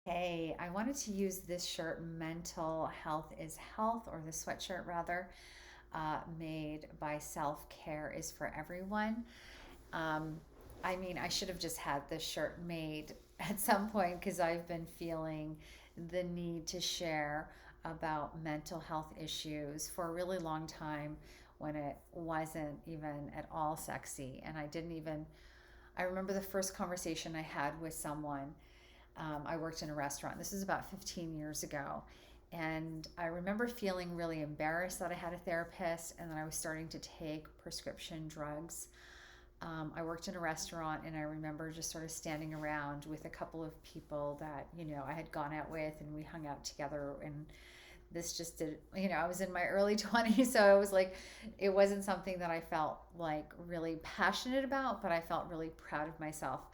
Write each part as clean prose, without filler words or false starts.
Hey, I wanted to use this shirt, Mental Health is Health, or the sweatshirt rather, made by Self Care is for Everyone. Um, I mean, I should have just had this shirt made at some point because I've been feeling the need to share about mental health issues for a really long time when it wasn't even at all sexy. And I remember the first conversation I had with someone. I worked in a restaurant. This is about 15 years ago. And I remember feeling really embarrassed that I had a therapist and that I was starting to take prescription drugs. I worked in a restaurant and I remember just sort of standing around with a couple of people that, I had gone out with and we hung out together. And this just did, I was in my early 20s. So it was like, it wasn't something that I felt like really passionate about, but I felt really proud of myself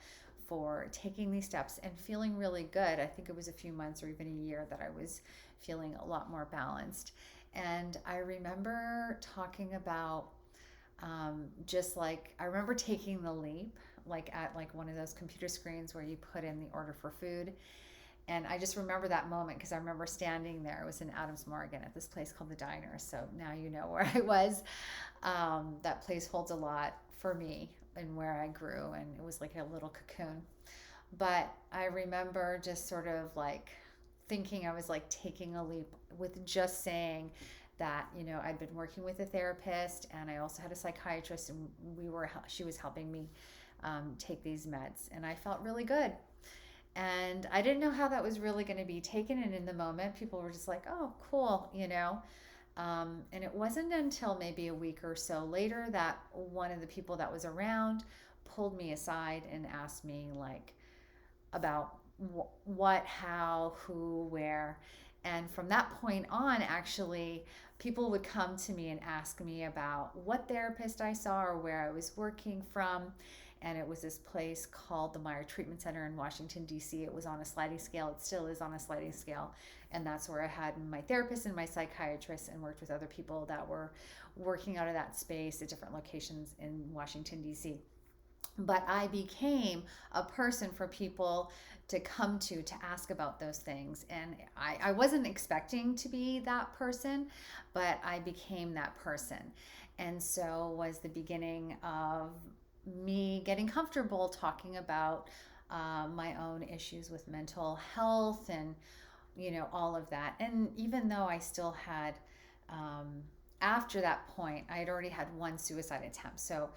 for taking these steps and feeling really good. I think it was a few months or even a year that I was feeling a lot more balanced. And I remember talking about just like, I remember taking the leap, like at like one of those computer screens where you put in the order for food. And I just remember that moment because I remember standing there. It was in Adams Morgan at this place called the Diner. So now you know where I was. That place holds a lot for me and where I grew, and it was like a little cocoon. But I remember just sort of like thinking I was like taking a leap with just saying that, I'd been working with a therapist and I also had a psychiatrist, and she was helping me take these meds, and I felt really good. And I didn't know how that was really going to be taken. And in the moment, people were just like, oh, cool. And it wasn't until maybe a week or so later that one of the people that was around pulled me aside and asked me, like, about what, how, who, where. And from that point on, actually, people would come to me and ask me about what therapist I saw or where I was working from. And it was this place called the Meyer Treatment Center in Washington, D.C. It was on a sliding scale. It still is on a sliding scale. And that's where I had my therapist and my psychiatrist and worked with other people that were working out of that space at different locations in Washington, D.C. But I became a person for people to come to ask about those things. And I wasn't expecting to be that person, but I became that person. And so was the beginning of me getting comfortable talking about my own issues with mental health and, all of that. And even though I still had, after that point, I had already had one suicide attempt. So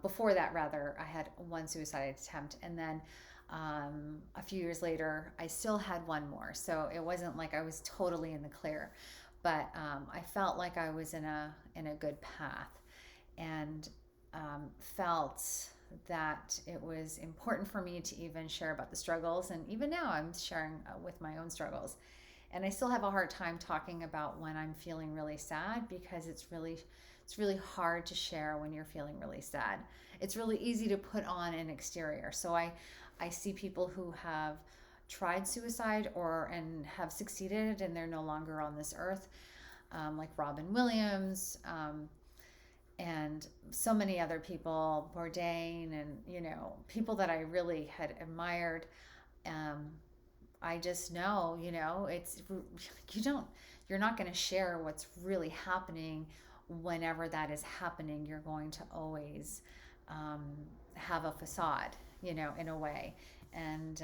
before that, rather, I had one suicide attempt. And then a few years later, I still had one more. So it wasn't like I was totally in the clear, but I felt like I was in a good path, and felt that it was important for me to even share about the struggles. And even now, I'm sharing with my own struggles. And I still have a hard time talking about when I'm feeling really sad because it's really hard to share when you're feeling really sad. It's really easy to put on an exterior. So I see people who have tried suicide or and have succeeded and they're no longer on this earth, like Robin Williams, and so many other people, Bourdain, and people that I really had admired. Um, I just know, it's you're not going to share what's really happening whenever that is happening. You're going to always um, have a facade, in a way, and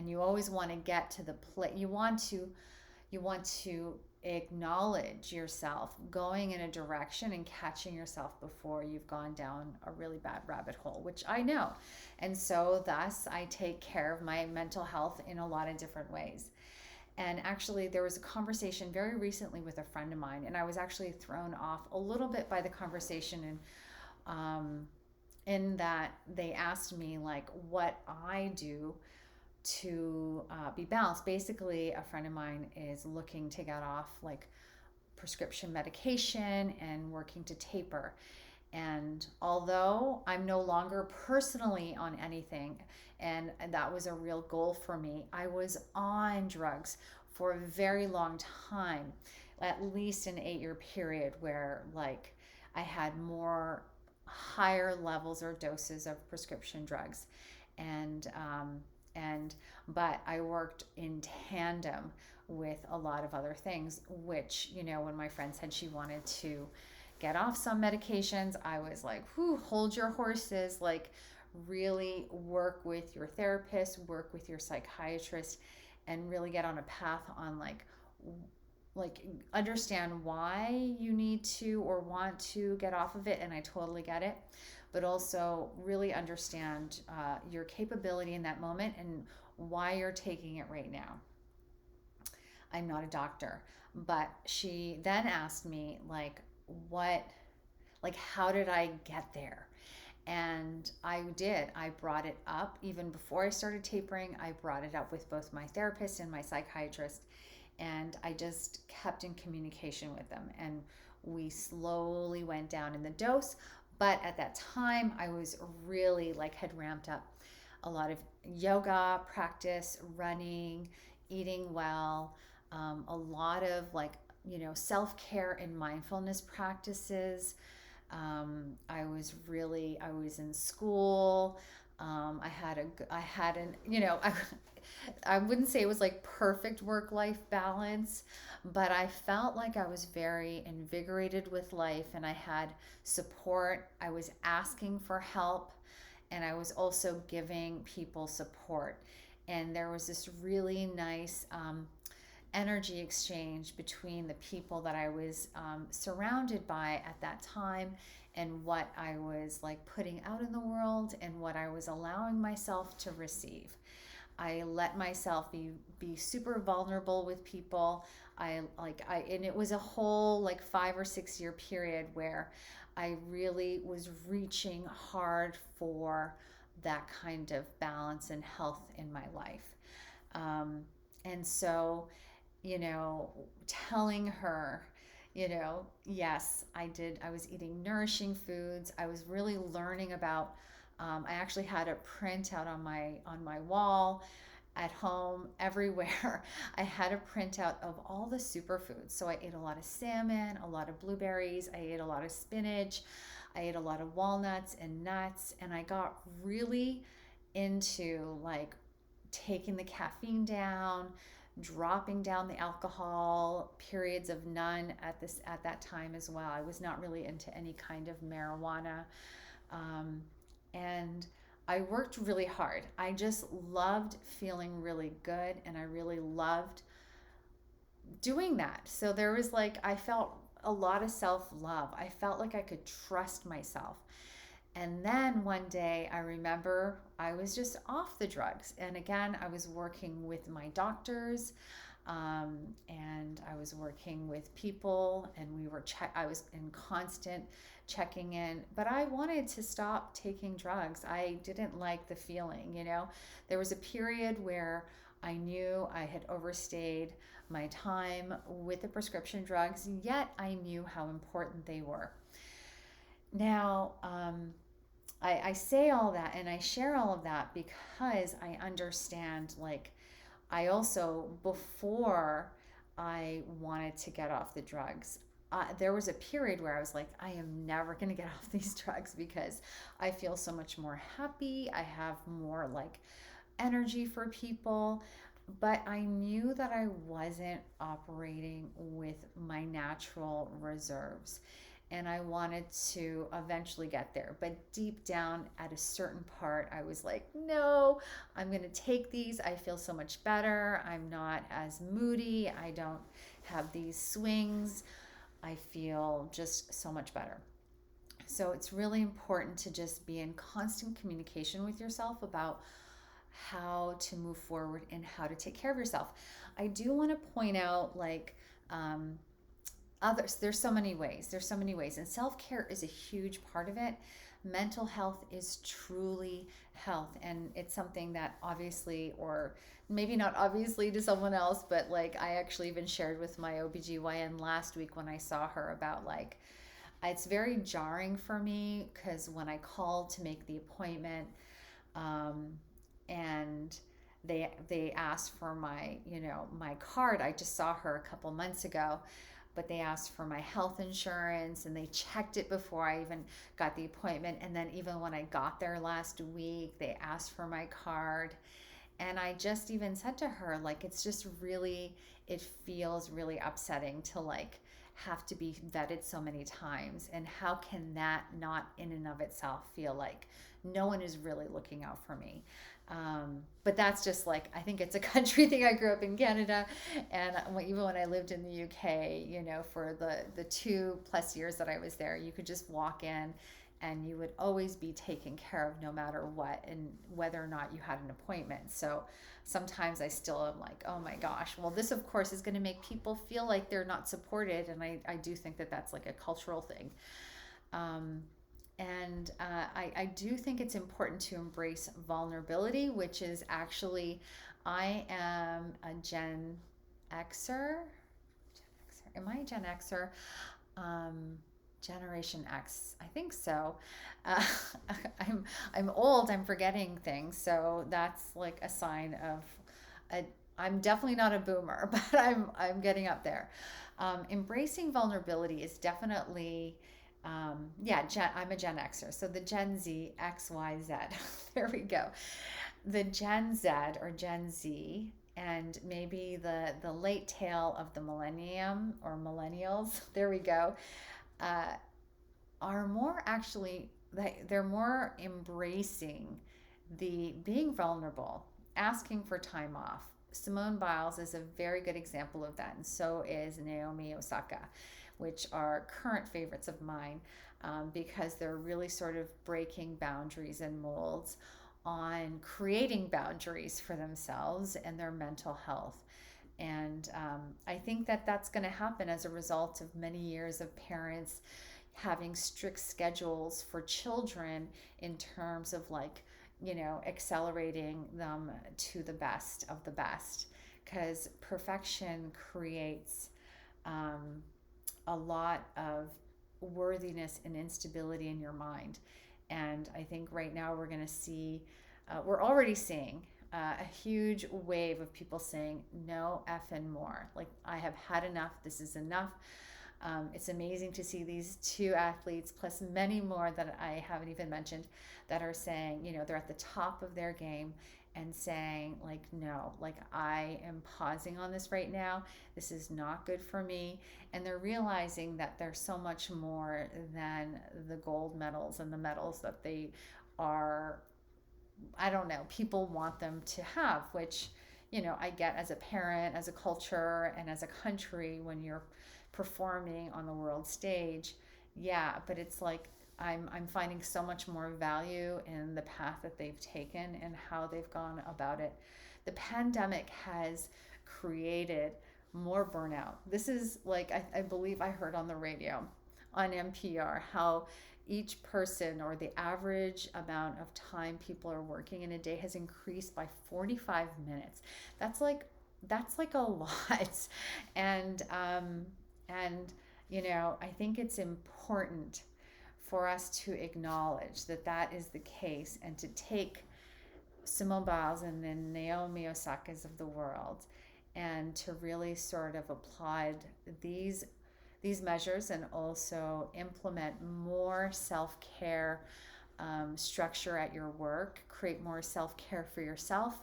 you always want to get to the place. You want to acknowledge yourself going in a direction and catching yourself before you've gone down a really bad rabbit hole, which I know. And so, thus, I take care of my mental health in a lot of different ways. And actually, there was a conversation very recently with a friend of mine, and I was actually thrown off a little bit by the conversation. And in that, they asked me, like, what I do to be balanced. Basically, a friend of mine is looking to get off like prescription medication and working to taper. And although I'm no longer personally on anything, and that was a real goal for me, I was on drugs for a very long time, at least an 8-year period where like I had more higher levels or doses of prescription drugs. And But I worked in tandem with a lot of other things, which, when my friend said she wanted to get off some medications, I was like, whew, hold your horses. Like, really work with your therapist, work with your psychiatrist, and really get on a path on like understand why you need to or want to get off of it. And I totally get it, but also really understand your capability in that moment and why you're taking it right now. I'm not a doctor, but she then asked me, what, how did I get there? And I did. I brought it up even before I started tapering. I brought it up with both my therapist and my psychiatrist, and I just kept in communication with them. And we slowly went down in the dose. But at that time, I was really had ramped up a lot of yoga practice, running, eating well, a lot of self-care and mindfulness practices. I was in school. I had an, I wouldn't say it was perfect work-life balance, but I felt like I was very invigorated with life, and I had support. I was asking for help, and I was also giving people support. And there was this really nice energy exchange between the people that I was surrounded by at that time, and what I was putting out in the world and what I was allowing myself to receive. I let myself be super vulnerable with people. And it was a whole 5 or 6 year period where I really was reaching hard for that kind of balance and health in my life. And so, telling her, yes, I did. I was eating nourishing foods. I was really learning about, I actually had a printout on my wall at home everywhere. I had a printout of all the superfoods. So I ate a lot of salmon, a lot of blueberries. I ate a lot of spinach. I ate a lot of walnuts and nuts. And I got really into taking the caffeine down, dropping down the alcohol, periods of none at that time as well. I was not really into any kind of marijuana. And I worked really hard. I just loved feeling really good, and I really loved doing that. So there was I felt a lot of self-love. I felt like I could trust myself. And then one day I remember I was just off the drugs. And again, I was working with my doctors, and I was working with people, and I was in constant checking in, but I wanted to stop taking drugs. I didn't like the feeling, There was a period where I knew I had overstayed my time with the prescription drugs, yet I knew how important they were. Now, I say all that and I share all of that because I understand, I also, before I wanted to get off the drugs, there was a period where I was like, I am never going to get off these drugs because I feel so much more happy. I have more energy for people. But I knew that I wasn't operating with my natural reserves. And I wanted to eventually get there. But deep down at a certain part, I was like, no, I'm going to take these. I feel so much better. I'm not as moody. I don't have these swings. I feel just so much better. So it's really important to just be in constant communication with yourself about how to move forward and how to take care of yourself. I do want to point out others. There's so many ways, and self-care is a huge part of it. Mental health is truly health, and it's something that obviously, or maybe not obviously to someone else, but I actually even shared with my OBGYN last week when I saw her about it's very jarring for me because when I called to make the appointment, and they asked for my card. I just saw her a couple months ago, but they asked for my health insurance, and they checked it before I even got the appointment. And then even when I got there last week, they asked for my card. And I just even said to her, like, it's just really, it feels really upsetting to like have to be vetted so many times. And how can that not in and of itself feel like no one is really looking out for me? But that's just like, I think it's a country thing. I grew up in Canada, and even when I lived in the UK, you know, for the 2+ years that I was there, you could just walk in and you would always be taken care of no matter what, and whether or not you had an appointment. So sometimes I still am like, oh my gosh, well, this of course is going to make people feel like they're not supported. And I do think that that's like a cultural thing. Um, I do think it's important to embrace vulnerability, which is actually, I am a Gen Xer. Am I a Gen Xer? Um, Generation X, I think so. Uh, I'm I'm old. I'm forgetting things, so that's like a sign of a. I'm definitely not a boomer, but I'm getting up there. Embracing vulnerability is definitely, yeah. I'm a Gen Xer, so the Gen Z, X, Y, Z. There we go. The Gen Z or Gen Z, and maybe the late tail of the millennium or millennials. There we go. Uh, are more actually, they're more embracing the being vulnerable, asking for time off. Simone Biles is a very good example of that, and so is Naomi Osaka, which are current favorites of mine, because they're really sort of breaking boundaries and molds on creating boundaries for themselves and their mental health. And I think that that's going to happen as a result of many years of parents having strict schedules for children in terms of like, you know, accelerating them to the best of the best. Because perfection creates um, a lot of worthiness and instability in your mind. And I think right now we're going to see, we're already seeing a huge wave of people saying no effing more. Like, I have had enough. This is enough. It's amazing to see these two athletes, plus many more that I haven't even mentioned, that are saying, you know, they're at the top of their game and saying, like, no, like, I am pausing on this right now. This is not good for me. And they're realizing that there's so much more than the gold medals and the medals that they are, I don't know, people want them to have, which, you know, I get as a parent, as a culture, and as a country when you're performing on the world stage. Yeah, but it's like I'm finding so much more value in the path that they've taken and how they've gone about it. The pandemic has created more burnout. This is like, I believe I heard on the radio on NPR how each person, or the average amount of time people are working in a day, has increased by 45 minutes. That's like, that's like a lot. And and you know, I think it's important for us to acknowledge that that is the case, and to take Simone Biles and the Naomi Osakas of the world, and to really sort of applaud these these measures, and also implement more self-care structure at your work. Create more self-care for yourself.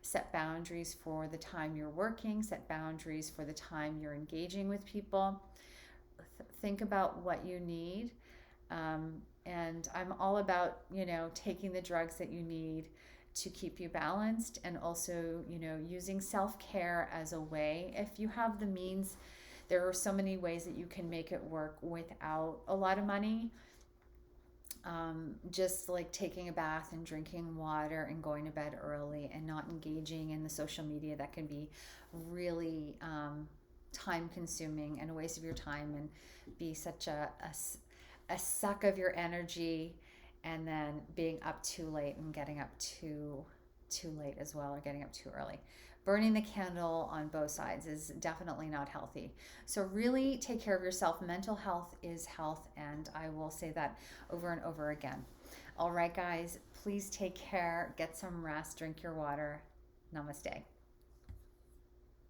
Set boundaries for the time you're working. Set boundaries for the time you're engaging with people. Think about what you need. And I'm all about, you know, taking the drugs that you need to keep you balanced, and also, you know, using self-care as a way, if you have the means. There are so many ways that you can make it work without a lot of money. Just like taking a bath and drinking water and going to bed early, and not engaging in the social media that can be really time consuming and a waste of your time, and be such a suck of your energy, and then being up too late and getting up too late as well, or getting up too early. Burning the candle on both sides is definitely not healthy. So really take care of yourself. Mental health is health, and I will say that over and over again. All right, guys, please take care, get some rest, drink your water. Namaste.